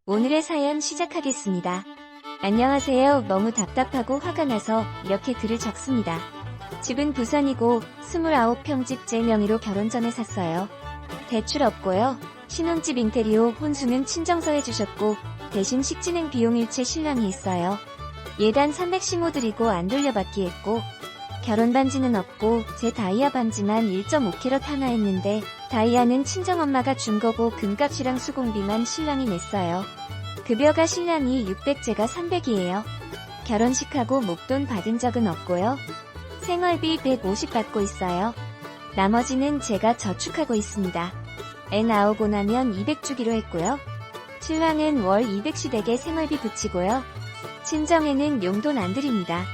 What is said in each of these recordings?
오늘의 사연 시작하겠습니다. 안녕하세요. 너무 답답하고 화가 나서 이렇게 글을 적습니다. 집은 부산이고 29평 제 명의로 결혼 전에 샀어요. 대출 없고요. 신혼집 인테리어 혼수는 친정서 해주셨고 대신 식진행 비용 일체 신랑이 했어요. 예단 310호 드리고 안 돌려받기 했고 결혼 반지는 없고 제 다이아 반지만 1.5캐럿 하나 했는데 다이아는 친정엄마가 준 거고 금값이랑 수공비만 신랑이 냈어요. 급여가 신랑이 600 제가 300이에요. 결혼식하고 목돈 받은 적은 없고요. 생활비 150 받고 있어요. 나머지는 제가 저축하고 있습니다. 애 나오고 나면 200 주기로 했고요. 신랑은 월 200시댁에 생활비 붙이고요. 친정에는 용돈 안 드립니다.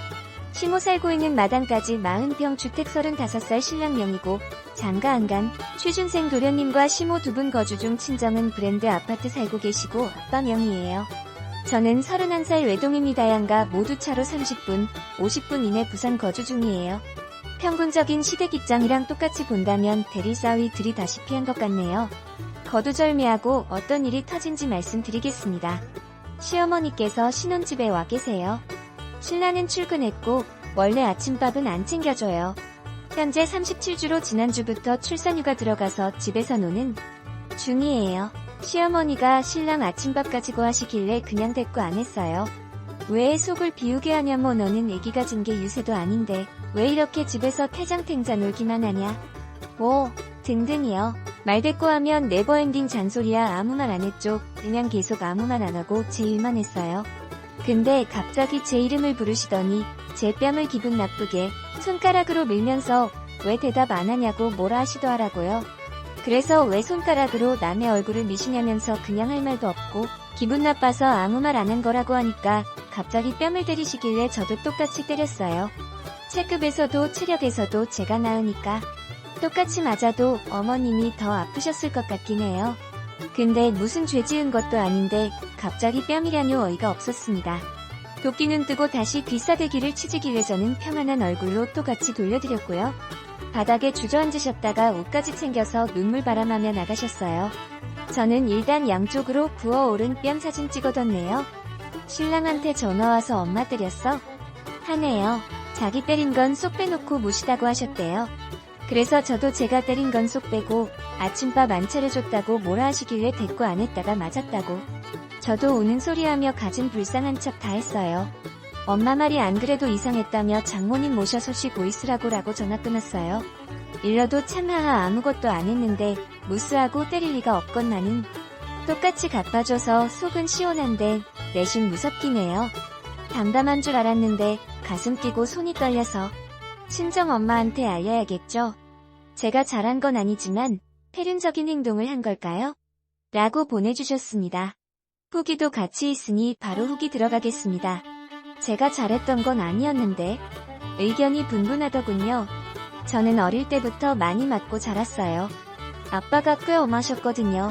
시모 살고 있는 마당까지 40평 주택 35살 신랑 명이고 장가 안 간 취준생 도련님과 시모 두 분 거주 중 친정은 브랜드 아파트 살고 계시고 아빠 명의예요. 저는 31살 외동입니다. 양가 모두 차로 30분, 50분 이내 부산 거주 중이에요. 평균적인 시댁 입장이랑 똑같이 본다면 대리사위 들이다시피 한 것 같네요. 거두절미하고 어떤 일이 터진지 말씀드리겠습니다. 시어머니께서 신혼집에 와 계세요. 신랑은 출근했고 원래 아침밥은 안 챙겨줘요. 현재 37주로 지난주부터 출산휴가 들어가서 집에서 노는 중이에요. 시어머니가 신랑 아침밥 가지고 하시길래 그냥 대꾸 안 했어요. 왜 속을 비우게 하냐모 너는 애기 가진 게 유세도 아닌데 왜 이렇게 집에서 태장탱자 놀기만 하냐 뭐 등등이요. 말대꾸하면 네버엔딩 잔소리야. 아무 말 안 했죠. 그냥 계속 아무 말 안 하고 제 일만 했어요. 근데 갑자기 제 이름을 부르시더니 제 뺨을 기분 나쁘게 손가락으로 밀면서 왜 대답 안 하냐고 뭐라 하시더라고요. 그래서 왜 손가락으로 남의 얼굴을 미시냐면서 그냥 할 말도 없고 기분 나빠서 아무 말 안 한 거라고 하니까 갑자기 뺨을 때리시길래 저도 똑같이 때렸어요. 체급에서도 체력에서도 제가 나으니까 똑같이 맞아도 어머님이 더 아프셨을 것 같긴 해요. 근데 무슨 죄 지은 것도 아닌데 갑자기 뺨이라뇨. 어이가 없었습니다. 도끼는 뜨고 다시 귀싸대기를 치지길래 저는 평안한 얼굴로 또 같이 돌려드렸고요. 바닥에 주저앉으셨다가 옷까지 챙겨서 눈물 바람하며 나가셨어요. 저는 일단 양쪽으로 부어오른 뺨 사진 찍어뒀네요. 신랑한테 전화와서 엄마 때렸어? 하네요. 자기 때린 건 쏙 빼놓고 무시다고 하셨대요. 그래서 저도 제가 때린 건 쏙 빼고 아침밥 안 차려줬다고 뭐라 하시길래 대꾸 안 했다가 맞았다고. 저도 우는 소리하며 가진 불쌍한 척 다 했어요. 엄마 말이 안 그래도 이상했다며 장모님 모셔서 쉬고 있으라고 전화 끊었어요. 일러도 참하하 아무것도 안 했는데 무스하고 때릴 리가 없건만은 똑같이 갚아줘서 속은 시원한데 내심 무섭긴 해요. 담담한 줄 알았는데 가슴 끼고 손이 떨려서 친정 엄마한테 알려야겠죠. 제가 잘한 건 아니지만 폐륜적인 행동을 한 걸까요? 라고 보내주셨습니다. 후기도 같이 있으니 바로 후기 들어가겠습니다. 제가 잘했던 건 아니었는데 의견이 분분하더군요. 저는 어릴 때부터 많이 맞고 자랐어요. 아빠가 꽤 엄하셨거든요.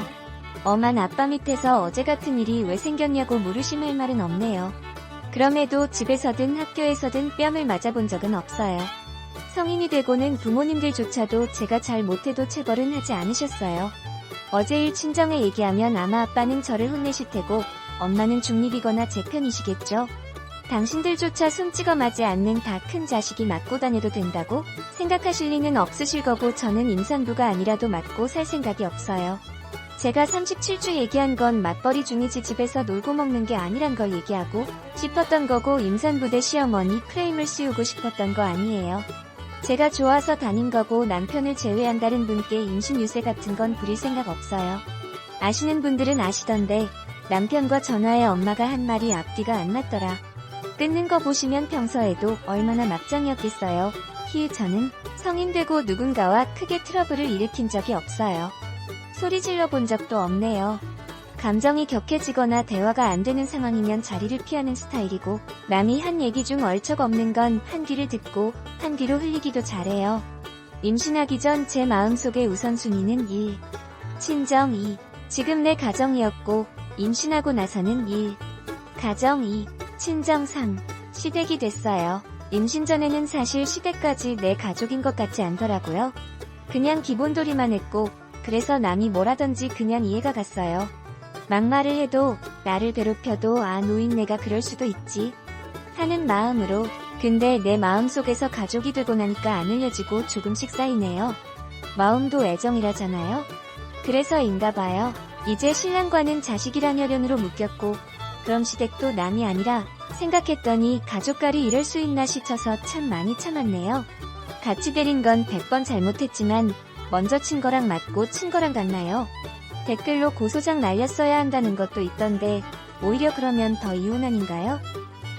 엄한 아빠 밑에서 어제 같은 일이 왜 생겼냐고 물으심할 말은 없네요. 그럼에도 집에서든 학교에서든 뺨을 맞아본 적은 없어요. 성인이 되고는 부모님들조차도 제가 잘 못해도 체벌은 하지 않으셨어요. 어제 일 친정에 얘기하면 아마 아빠는 저를 혼내실 테고 엄마는 중립이거나 제 편이시겠죠. 당신들조차 손 찍어 맞지 않는 다 큰 자식이 맞고 다녀도 된다고 생각하실 리는 없으실 거고 저는 임산부가 아니라도 맞고 살 생각이 없어요. 제가 37주 얘기한 건 맞벌이 중이지 집에서 놀고 먹는 게 아니란 걸 얘기하고 싶었던 거고 임산부 대 시어머니 프레임을 씌우고 싶었던 거 아니에요. 제가 좋아서 다닌 거고 남편을 제외한 다른 분께 임신 유세 같은 건 부릴 생각 없어요. 아시는 분들은 아시던데 남편과 전화해 엄마가 한 말이 앞뒤가 안 맞더라. 끊는 거 보시면 평소에도 얼마나 막장이었겠어요. 저는 성인 되고 누군가와 크게 트러블을 일으킨 적이 없어요. 소리 질러 본 적도 없네요. 감정이 격해지거나 대화가 안 되는 상황이면 자리를 피하는 스타일이고 남이 한 얘기 중 얼척 없는 건 한 귀를 듣고 한 귀로 흘리기도 잘해요. 임신하기 전 제 마음속의 우선순위는 1. 친정 2. 지금 내 가정이었고 임신하고 나서는 1. 가정 2. 친정 3. 시댁이 됐어요. 임신 전에는 사실 시댁까지 내 가족인 것 같지 않더라고요. 그냥 기본돌이만 했고 그래서 남이 뭐라던지 그냥 이해가 갔어요. 막말을 해도 나를 괴롭혀도 노인네가 그럴 수도 있지 하는 마음으로. 근데 내 마음속에서 가족이 되고 나니까 안 흘려지고 조금씩 쌓이네요. 마음도 애정이라잖아요. 그래서인가 봐요. 이제 신랑과는 자식이란 혈연으로 묶였고 그럼 시댁도 남이 아니라 생각했더니 가족갈이 이럴 수 있나 싶어서 참 많이 참았네요. 같이 데린 건 100번 잘못했지만 먼저 친 거랑 맞고 친 거랑 같나요? 댓글로 고소장 날렸어야 한다는 것도 있던데 오히려 그러면 더 이혼 아닌가요?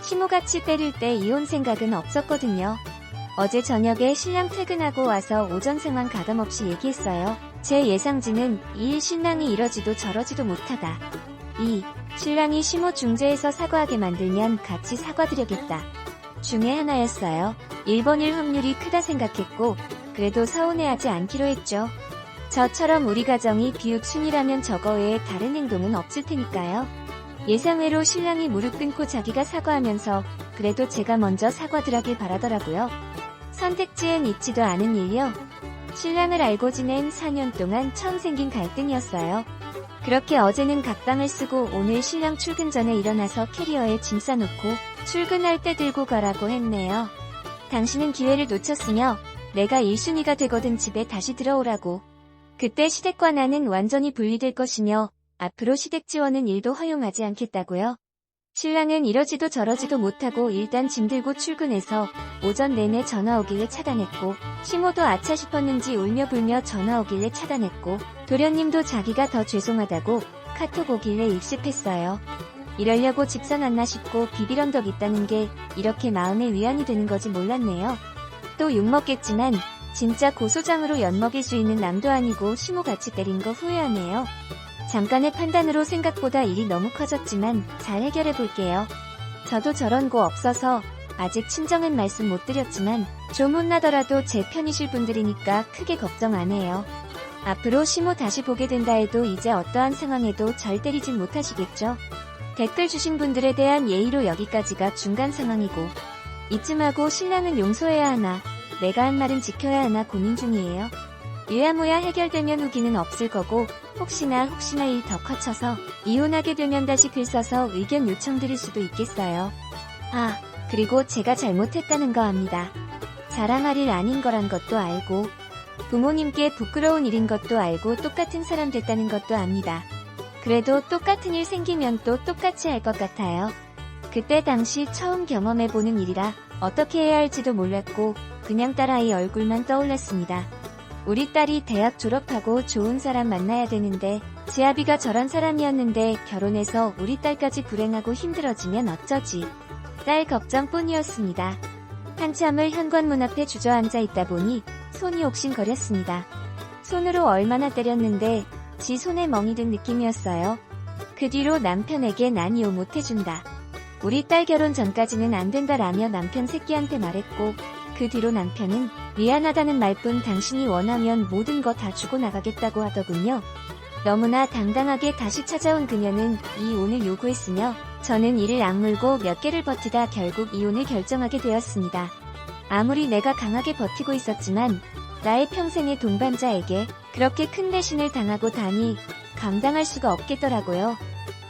시모같이 때릴 때 이혼 생각은 없었거든요. 어제 저녁에 신랑 퇴근하고 와서 오전 상황 가감없이 얘기했어요. 제 예상지는 2일 신랑이 이러지도 저러지도 못하다. 2. 신랑이 시모 중재해서 사과하게 만들면 같이 사과드려겠다. 중에 하나였어요. 1번일 확률이 크다 생각했고 그래도 서운해하지 않기로 했죠. 저처럼 우리 가정이 비읍순이라면 저거 외에 다른 행동은 없을 테니까요. 예상외로 신랑이 무릎 꿇고 자기가 사과하면서 그래도 제가 먼저 사과드리길 바라더라고요. 선택지엔 있지도 않은 일요. 신랑을 알고 지낸 4년 동안 처음 생긴 갈등이었어요. 그렇게 어제는 각방을 쓰고 오늘 신랑 출근 전에 일어나서 캐리어에 짐 싸놓고 출근할 때 들고 가라고 했네요. 당신은 기회를 놓쳤으며 내가 1순위가 되거든 집에 다시 들어오라고. 그때 시댁과 나는 완전히 분리될 것이며 앞으로 시댁 지원은 일도 허용하지 않겠다고요. 신랑은 이러지도 저러지도 못하고 일단 짐 들고 출근해서 오전 내내 전화 오길래 차단했고 시모도 아차 싶었는지 울며불며 전화 오길래 차단했고 도련님도 자기가 더 죄송하다고 카톡 오길래 읽씹했어요. 이러려고 집사 났나 싶고 비빌 언덕 있다는 게 이렇게 마음의 위안이 되는 거지 몰랐네요. 또 욕먹겠지만 진짜 고소장으로 엿먹일 수 있는 남도 아니고 시모 같이 때린 거 후회하네요. 잠깐의 판단으로 생각보다 일이 너무 커졌지만 잘 해결해볼게요. 저도 저런 거 없어서 아직 친정은 말씀 못 드렸지만 좀 혼나더라도 제 편이실 분들이니까 크게 걱정 안 해요. 앞으로 시모 다시 보게 된다 해도 이제 어떠한 상황에도 절 때리진 못하시겠죠? 댓글 주신 분들에 대한 예의로 여기까지가 중간 상황이고 이쯤하고 신랑은 용서해야 하나 내가 한 말은 지켜야 하나 고민 중이에요. 유야무야 해결되면 후기는 없을 거고 혹시나 일 더 커져서 이혼하게 되면 다시 글 써서 의견 요청드릴 수도 있겠어요. 그리고 제가 잘못했다는 거 압니다. 자랑할 일 아닌 거란 것도 알고 부모님께 부끄러운 일인 것도 알고 똑같은 사람 됐다는 것도 압니다. 그래도 똑같은 일 생기면 또 똑같이 할 것 같아요. 그때 당시 처음 경험해보는 일이라 어떻게 해야 할지도 몰랐고 그냥 딸아이 얼굴만 떠올랐습니다. 우리 딸이 대학 졸업하고 좋은 사람 만나야 되는데 지아비가 저런 사람이었는데 결혼해서 우리 딸까지 불행하고 힘들어지면 어쩌지. 딸 걱정뿐이었습니다. 한참을 현관문 앞에 주저앉아 있다 보니 손이 옥신거렸습니다. 손으로 얼마나 때렸는데 지 손에 멍이 든 느낌이었어요. 그 뒤로 남편에게 난 이혼 못해준다. 우리 딸 결혼 전까지는 안 된다라며 남편 새끼한테 말했고 그 뒤로 남편은 미안하다는 말뿐 당신이 원하면 모든 거 다 주고 나가겠다고 하더군요. 너무나 당당하게 다시 찾아온 그녀는 이혼을 요구했으며 저는 이를 악물고 몇 개를 버티다 결국 이혼을 결정하게 되었습니다. 아무리 내가 강하게 버티고 있었지만 나의 평생의 동반자에게 그렇게 큰 배신을 당하고 다니 감당할 수가 없겠더라고요.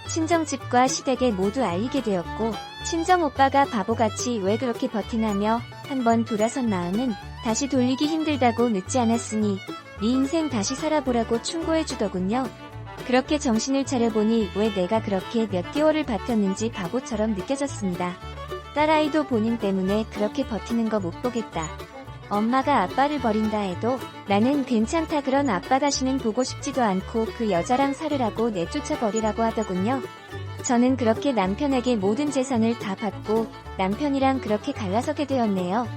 친정집과 시댁에 모두 알리게 되었고 친정오빠가 바보같이 왜 그렇게 버티나며 한번 돌아선 마음은 다시 돌리기 힘들다고 늦지 않았으니 네 인생 다시 살아보라고 충고해주더군요. 그렇게 정신을 차려보니 왜 내가 그렇게 몇 개월을 버텼는지 바보처럼 느껴졌습니다. 딸아이도 본인 때문에 그렇게 버티는 거 못 보겠다. 엄마가 아빠를 버린다 해도 나는 괜찮다 그런 아빠 다시는 보고 싶지도 않고 그 여자랑 살으라고 내쫓아버리라고 하더군요. 저는 그렇게 남편에게 모든 재산을 다 받고 남편이랑 그렇게 갈라서게 되었네요.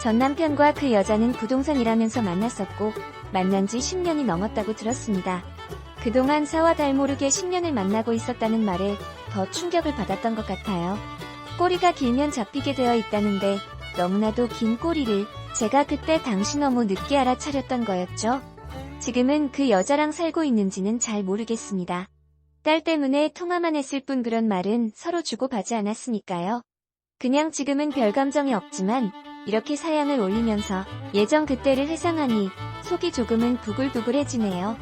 전 남편과 그 여자는 부동산 일하면서 만났었고 만난 지 10년이 넘었다고 들었습니다. 그동안 사와 달 모르게 10년을 만나고 있었다는 말에 더 충격을 받았던 것 같아요. 꼬리가 길면 잡히게 되어 있다는데 너무나도 긴 꼬리를 제가 그때 당시 너무 늦게 알아차렸던 거였죠. 지금은 그 여자랑 살고 있는지는 잘 모르겠습니다. 딸 때문에 통화만 했을 뿐 그런 말은 서로 주고받지 않았으니까요. 그냥 지금은 별 감정이 없지만 이렇게 사연을 올리면서 예전 그때를 회상하니 속이 조금은 부글부글해지네요.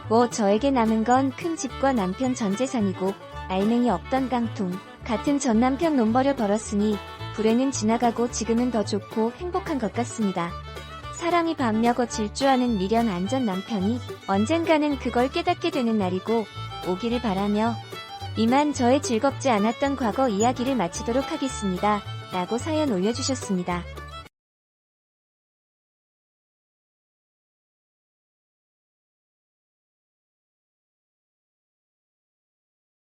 뭐 저에게 남은 건 큰 집과 남편 전 재산이고 알맹이 없던 깡통 같은 전 남편 논버려 벌었으니 불행은 지나가고 지금은 더 좋고 행복한 것 같습니다. 사랑이 밤며거 질주하는 미련 안전 남편이 언젠가는 그걸 깨닫게 되는 날이고 오기를 바라며 이만 저의 즐겁지 않았던 과거 이야기를 마치도록 하겠습니다. 라고 사연 올려주셨습니다.